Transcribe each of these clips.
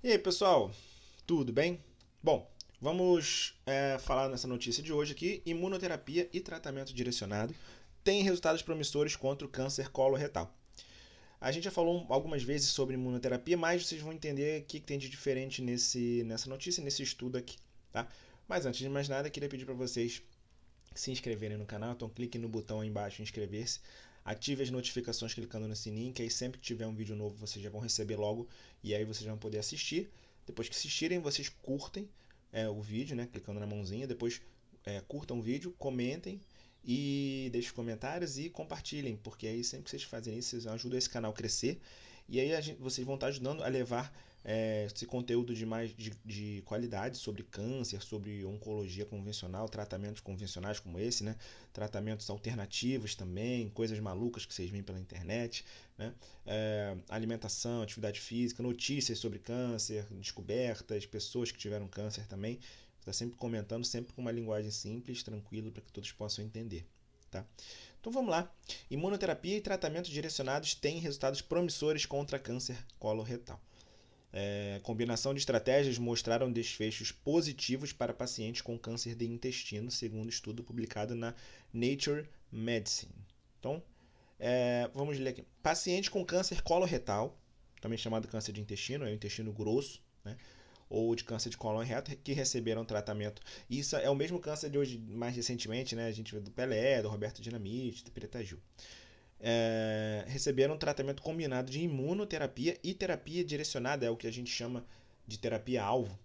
E aí, pessoal, tudo bem? Bom, vamos falar nessa notícia de hoje aqui: imunoterapia e tratamento direcionado têm resultados promissores contra o câncer coloretal. A gente já falou algumas vezes sobre imunoterapia, mas vocês vão entender o que tem de diferente nessa notícia, nesse estudo aqui, tá? Mas antes de mais nada, queria pedir para vocês se inscreverem no canal, então clique no botão aí embaixo inscrever-se, ative as notificações clicando no sininho, que aí sempre que tiver um vídeo novo vocês já vão receber logo e aí vocês vão poder assistir. Depois que assistirem, vocês curtem o vídeo, né, clicando na mãozinha, depois curtam o vídeo, comentem e deixem comentários e compartilhem, porque aí sempre que vocês fazem isso, vocês ajudam esse canal a crescer e aí vocês vão estar ajudando a levar esse conteúdo de qualidade sobre câncer, sobre oncologia convencional, tratamentos convencionais como esse, né? Tratamentos alternativos também, coisas malucas que vocês veem pela internet, né? Alimentação, atividade física, notícias sobre câncer, descobertas, pessoas que tiveram câncer também. Está sempre comentando, sempre com uma linguagem simples, tranquila, para que todos possam entender. Tá? Então vamos lá. Imunoterapia e tratamentos direcionados têm resultados promissores contra câncer coloretal. Combinação de estratégias mostraram desfechos positivos para pacientes com câncer de intestino, segundo estudo publicado na Nature Medicine. Então, vamos ler aqui. Pacientes com câncer coloretal, também chamado câncer de intestino, é o intestino grosso, né? Ou de câncer de cólon reto, que receberam tratamento. Isso é o mesmo câncer de hoje, mais recentemente, né? A gente vê do Pelé, do Roberto Dinamite, do Preta Gil. Receberam um tratamento combinado de imunoterapia e terapia direcionada, é o que a gente chama de terapia-alvo,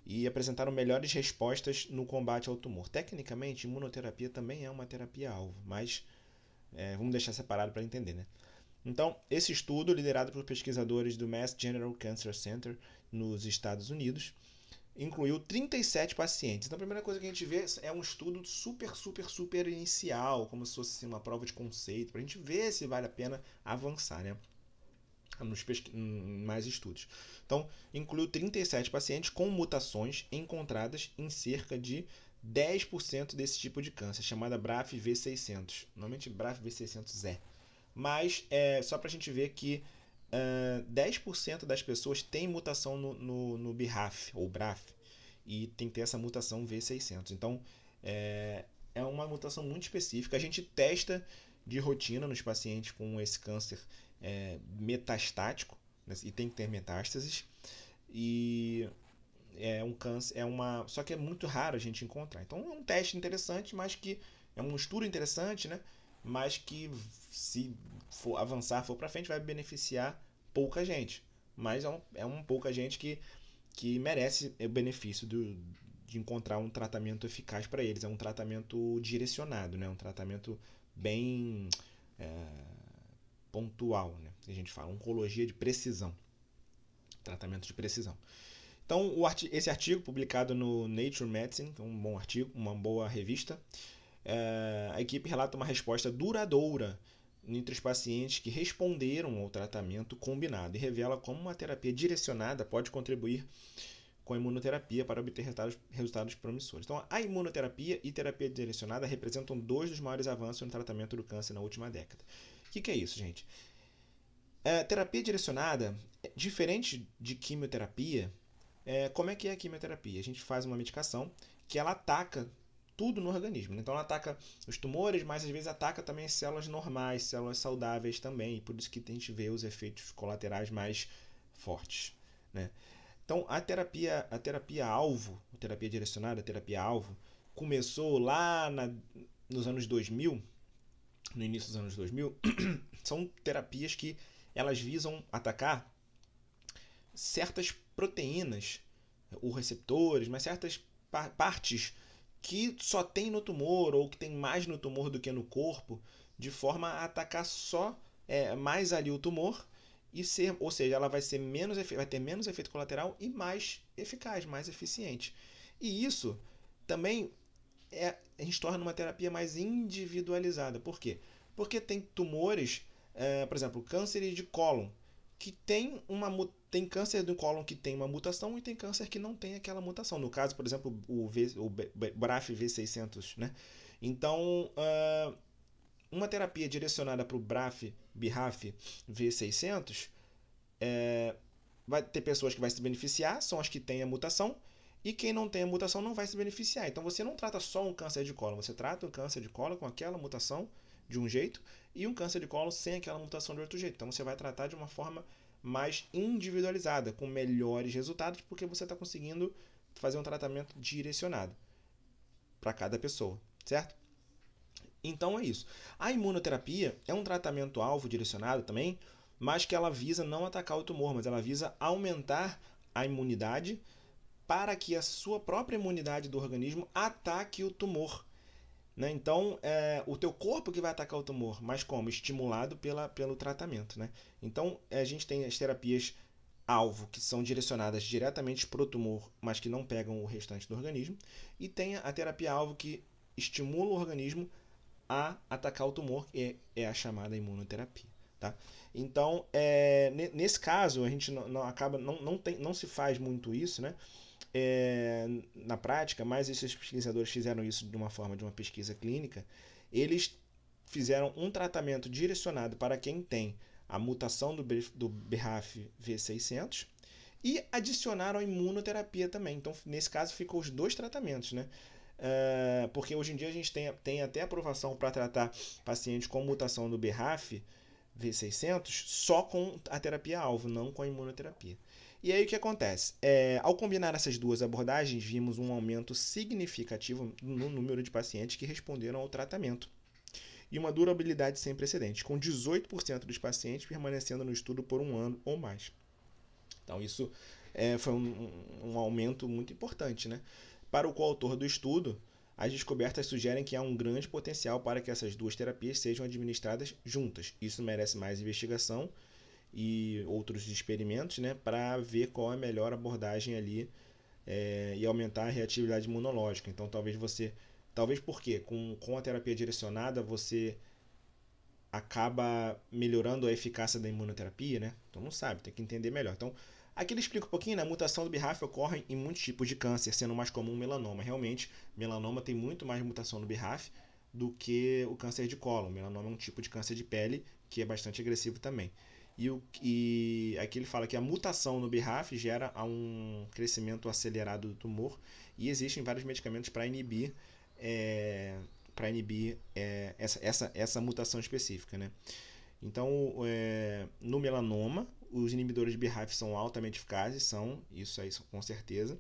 e apresentaram melhores respostas no combate ao tumor. Tecnicamente, imunoterapia também é uma terapia-alvo, mas vamos deixar separado para entender, né? Então, esse estudo, liderado por pesquisadores do Mass General Cancer Center nos Estados Unidos, incluiu 37 pacientes. Então, a primeira coisa que a gente vê é um estudo super inicial, como se fosse uma prova de conceito, para a gente ver se vale a pena avançar, né? Mais estudos. Então, incluiu 37 pacientes com mutações encontradas em cerca de 10% desse tipo de câncer, chamada BRAF V600. Normalmente BRAF V600E. Mas só para a gente ver que 10% das pessoas têm mutação no BRAF, ou BRAF, e tem que ter essa mutação V600. Então, é uma mutação muito específica. A gente testa de rotina nos pacientes com esse câncer metastático, né, e tem que ter metástases. E é um câncer, só que é muito raro a gente encontrar. Então, é um teste interessante, mas que é um estudo interessante, né? Mas que se for avançar, for para frente, vai beneficiar pouca gente. Mas é pouca gente que merece o benefício de encontrar um tratamento eficaz para eles. É um tratamento direcionado, né? Um tratamento bem pontual, né? A gente fala oncologia de precisão, tratamento de precisão. Então, esse artigo publicado no Nature Medicine, é um bom artigo, uma boa revista, a equipe relata uma resposta duradoura entre os pacientes que responderam ao tratamento combinado e revela como uma terapia direcionada pode contribuir com a imunoterapia para obter resultados promissores. Então, a imunoterapia e terapia direcionada representam dois dos maiores avanços no tratamento do câncer na última década. O que é isso, gente? Terapia direcionada, diferente de quimioterapia, como é que é a quimioterapia? A gente faz uma medicação que ela ataca tudo no organismo. Então ela ataca os tumores, mas às vezes ataca também as células normais, células saudáveis também, e por isso que a gente vê os efeitos colaterais mais fortes, né? Então a terapia alvo, a terapia direcionada, a terapia alvo, começou lá nos anos 2000, no início dos anos 2000, são terapias que elas visam atacar certas proteínas ou receptores, mas certas partes que só tem no tumor ou que tem mais no tumor do que no corpo, de forma a atacar só mais ali o tumor e ser, ou seja, ela vai ter menos efeito colateral e mais eficaz, mais eficiente. E isso também a gente torna uma terapia mais individualizada. Por quê? Porque tem tumores, por exemplo, câncer de cólon, que tem câncer do cólon que tem uma mutação e tem câncer que não tem aquela mutação. No caso, por exemplo, o BRAF V600, né? Então, uma terapia direcionada para o BRAF V600 vai ter pessoas que vai se beneficiar, são as que têm a mutação, e quem não tem a mutação não vai se beneficiar. Então você não trata só um câncer de cólon, você trata um câncer de cólon com aquela mutação de um jeito e um câncer de cólon sem aquela mutação de outro jeito. Então você vai tratar de uma forma mais individualizada, com melhores resultados, porque você está conseguindo fazer um tratamento direcionado para cada pessoa, certo? Então é isso. A imunoterapia é um tratamento-alvo direcionado também, mas que ela visa não atacar o tumor, mas ela visa aumentar a imunidade para que a sua própria imunidade do organismo ataque o tumor. Né? Então, o teu corpo que vai atacar o tumor, mas como? Estimulado pelo tratamento. Né? Então, a gente tem as terapias alvo, que são direcionadas diretamente para o tumor, mas que não pegam o restante do organismo. E tem a terapia alvo, que estimula o organismo a atacar o tumor, que é a chamada imunoterapia. Tá? Então, nesse caso, a gente não se faz muito isso, né? Na prática, mas esses pesquisadores fizeram isso de uma pesquisa clínica. Eles fizeram um tratamento direcionado para quem tem a mutação do BRAF V600 e adicionaram a imunoterapia também. Então, nesse caso, ficou os dois tratamentos, né? Porque hoje em dia a gente tem até aprovação para tratar pacientes com mutação do BRAF V600 só com a terapia-alvo, não com a imunoterapia. E aí o que acontece? Ao combinar essas duas abordagens, vimos um aumento significativo no número de pacientes que responderam ao tratamento e uma durabilidade sem precedentes, com 18% dos pacientes permanecendo no estudo por 1 ano ou mais. Então isso foi um aumento muito importante, né? Para o coautor do estudo, as descobertas sugerem que há um grande potencial para que essas duas terapias sejam administradas juntas. Isso merece mais investigação e outros experimentos, né, para ver qual é a melhor abordagem ali e aumentar a reatividade imunológica. Então, talvez porque com a terapia direcionada você acaba melhorando a eficácia da imunoterapia, né? Então não sabe, tem que entender melhor. Então, aqui ele explica um pouquinho, né? A mutação do BRAF ocorre em muitos tipos de câncer, sendo mais comum o melanoma. Realmente, melanoma tem muito mais mutação no BRAF do que o câncer de cólon. O melanoma é um tipo de câncer de pele que é bastante agressivo também. E aqui ele fala que a mutação no BRAF gera um crescimento acelerado do tumor e existem vários medicamentos para inibir, essa mutação específica. Né? Então, no melanoma, os inibidores de BRAF são altamente eficazes, isso aí com certeza,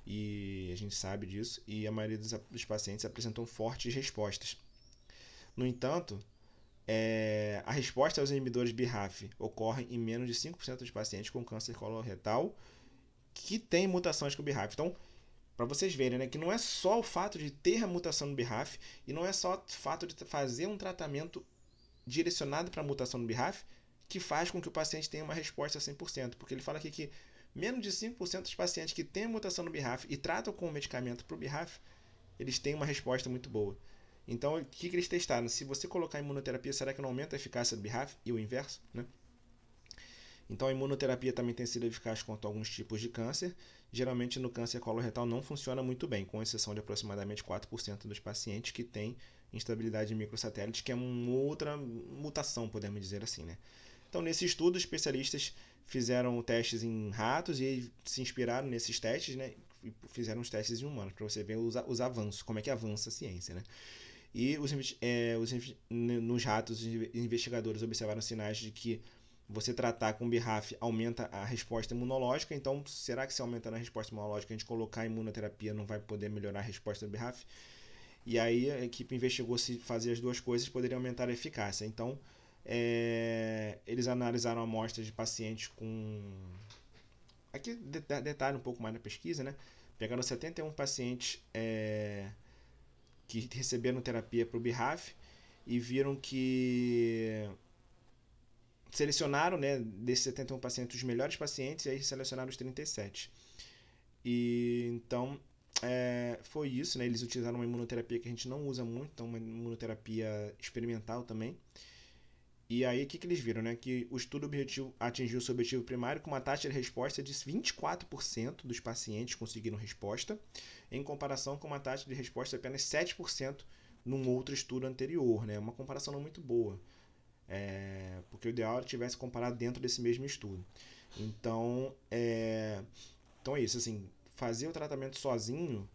e a gente sabe disso, e a maioria dos pacientes apresentam fortes respostas. No entanto, a resposta aos inibidores BRAF ocorre em menos de 5% dos pacientes com câncer coloretal que tem mutações com BRAF. Então, para vocês verem, né, que não é só o fato de ter a mutação no BRAF e não é só o fato de fazer um tratamento direcionado para a mutação no BRAF que faz com que o paciente tenha uma resposta 100%, porque ele fala aqui que menos de 5% dos pacientes que têm a mutação no BRAF e tratam com o medicamento para o BRAF, eles têm uma resposta muito boa. Então, o que eles testaram? Se você colocar imunoterapia, será que não aumenta a eficácia do BRAF? E o inverso, né? Então, a imunoterapia também tem sido eficaz contra alguns tipos de câncer. Geralmente, no câncer coloretal não funciona muito bem, com exceção de aproximadamente 4% dos pacientes que têm instabilidade de microsatélite, que é uma outra mutação, podemos dizer assim, né? Então, nesse estudo, especialistas fizeram testes em ratos e se inspiraram nesses testes, né? E fizeram os testes em humanos, para você ver os avanços, como é que avança a ciência, né? E nos ratos, os investigadores observaram sinais de que você tratar com BRAF aumenta a resposta imunológica. Então, será que se aumentando a resposta imunológica, a gente colocar a imunoterapia não vai poder melhorar a resposta do BRAF? E aí a equipe investigou se fazer as duas coisas poderia aumentar a eficácia. Então, eles analisaram amostras de pacientes com... Aqui detalhe um pouco mais na pesquisa, né? Pegaram 71 pacientes que receberam terapia para o BRAF e viram que selecionaram, né, desses 71 pacientes, os melhores pacientes, e aí selecionaram os 37. E então foi isso, né? Eles utilizaram uma imunoterapia que a gente não usa muito, então uma imunoterapia experimental também. E aí o que eles viram, né? Que o estudo atingiu o seu objetivo primário com uma taxa de resposta de 24% dos pacientes conseguiram resposta, em comparação com uma taxa de resposta de apenas 7% num outro estudo anterior, né? Uma comparação não muito boa. Porque o ideal era que tivesse comparado dentro desse mesmo estudo. Então é isso, assim, fazer o tratamento sozinho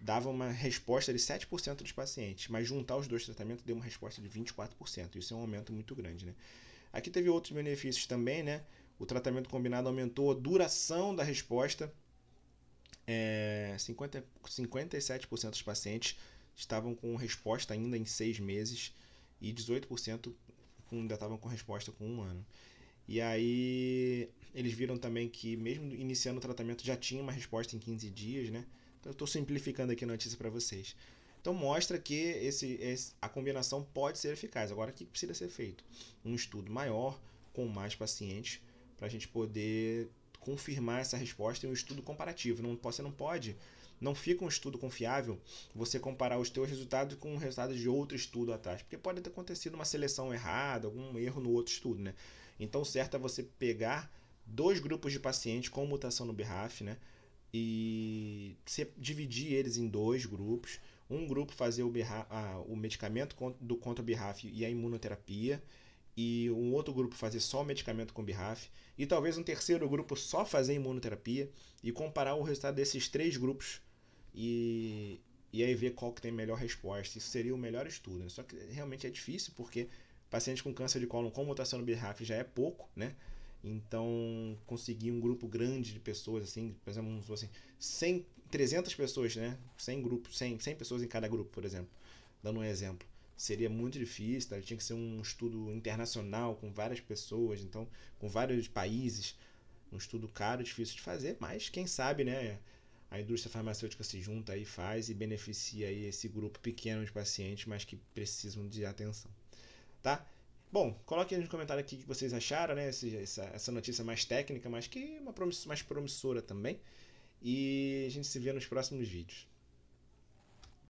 dava uma resposta de 7% dos pacientes, mas juntar os dois tratamentos deu uma resposta de 24%. Isso é um aumento muito grande, né? Aqui teve outros benefícios também, né? O tratamento combinado aumentou a duração da resposta. 57% dos pacientes estavam com resposta ainda em 6 meses e 18% ainda estavam com resposta com 1 ano. E aí eles viram também que mesmo iniciando o tratamento já tinha uma resposta em 15 dias, né? Então eu estou simplificando aqui a notícia para vocês. Então mostra que a combinação pode ser eficaz. Agora o que precisa ser feito? Um estudo maior, com mais pacientes, para a gente poder confirmar essa resposta em um estudo comparativo. Você não pode, não fica um estudo confiável você comparar os teus resultados com os resultados de outro estudo atrás, porque pode ter acontecido uma seleção errada, algum erro no outro estudo, né? Então, o certo é você pegar dois grupos de pacientes com mutação no BRAF, né? E dividir eles em dois grupos. Um grupo fazer o medicamento contra o BRAF e a imunoterapia, e um outro grupo fazer só o medicamento com BRAF, e talvez um terceiro grupo só fazer imunoterapia, e comparar o resultado desses três grupos e aí ver qual que tem melhor resposta. Isso seria o melhor estudo, né? Só que realmente é difícil, porque paciente com câncer de cólon com mutação no BRAF já é pouco, né? Então, conseguir um grupo grande de pessoas, assim, por exemplo, assim, 100, 300 pessoas, né? 100 grupos, 100 pessoas em cada grupo, por exemplo, dando um exemplo. Seria muito difícil, tá? Tinha que ser um estudo internacional com várias pessoas, então, com vários países. Um estudo caro, difícil de fazer, mas quem sabe, né? A indústria farmacêutica se junta aí, faz e beneficia aí esse grupo pequeno de pacientes, mas que precisam de atenção, tá? Bom, coloque aí nos comentários aqui o que vocês acharam, né? Essa notícia mais técnica, mas que é mais promissora também. E a gente se vê nos próximos vídeos.